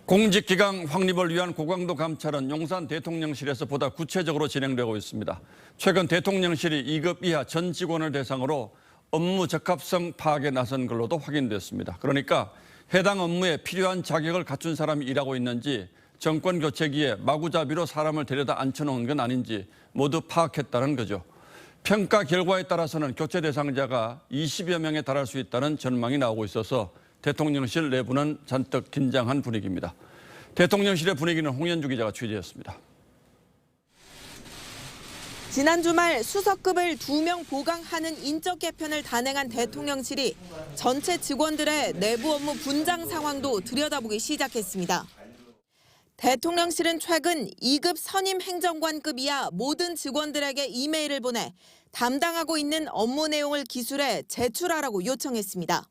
공직기강 확립을 위한 고강도 감찰은 용산 대통령실에서 보다 구체적으로 진행되고 있습니다. 최근 대통령실이 2급 이하 전 직원을 대상으로 업무 적합성 파악에 나선 걸로도 확인됐습니다. 그러니까 해당 업무에 필요한 자격을 갖춘 사람이 일하고 있는지, 정권 교체기에 마구잡이로 사람을 데려다 앉혀놓은 건 아닌지 모두 파악했다는 거죠. 평가 결과에 따라서는 교체 대상자가 20여 명에 달할 수 있다는 전망이 나오고 있어서 대통령실 내부는 잔뜩 긴장한 분위기입니다. 대통령실의 분위기는 홍현주 기자가 취재했습니다. 지난 주말 수석급을 2명 보강하는 인적 개편을 단행한 대통령실이 전체 직원들의 내부 업무 분장 상황도 들여다보기 시작했습니다. 대통령실은 최근 2급 선임 행정관급 이하 모든 직원들에게 이메일을 보내 담당하고 있는 업무 내용을 기술해 제출하라고 요청했습니다.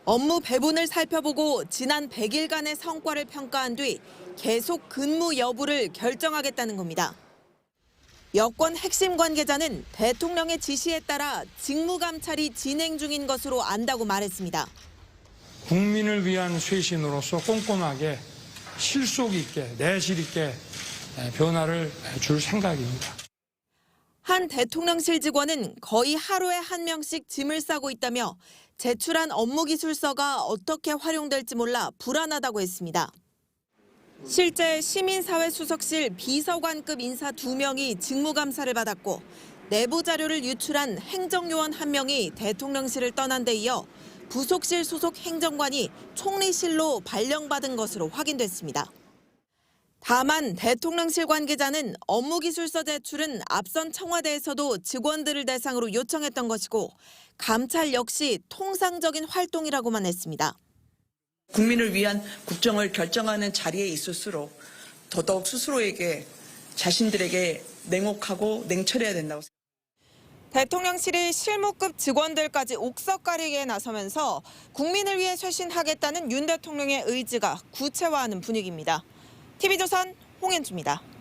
업무 배분을 살펴보고 지난 100일간의 성과를 평가한 뒤 계속 근무 여부를 결정하겠다는 겁니다. 여권 핵심 관계자는 대통령의 지시에 따라 직무감찰이 진행 중인 것으로 안다고 말했습니다. 국민을 위한 쇄신으로서 꼼꼼하게 실속 있게 내실 있게 변화를 줄 생각입니다. 한 대통령실 직원은 거의 하루에 한 명씩 짐을 싸고 있다며 제출한 업무기술서가 어떻게 활용될지 몰라 불안하다고 했습니다. 실제 시민사회수석실 비서관급 인사 2명이 직무감사를 받았고 내부 자료를 유출한 행정요원 1명이 대통령실을 떠난 데 이어 부속실 소속 행정관이 총리실로 발령받은 것으로 확인됐습니다. 다만 대통령실 관계자는 업무기술서 제출은 앞선 청와대에서도 직원들을 대상으로 요청했던 것이고 감찰 역시 통상적인 활동이라고만 했습니다. 국민을 위한 국정을 결정하는 자리에 있을수록 더더욱 스스로에게 자신들에게 냉혹하고 냉철해야 된다고 생각합니다. 대통령실이 실무급 직원들까지 옥석 가리기에 나서면서 국민을 위해 쇄신하겠다는 윤 대통령의 의지가 구체화하는 분위기입니다. TV조선 홍현주입니다.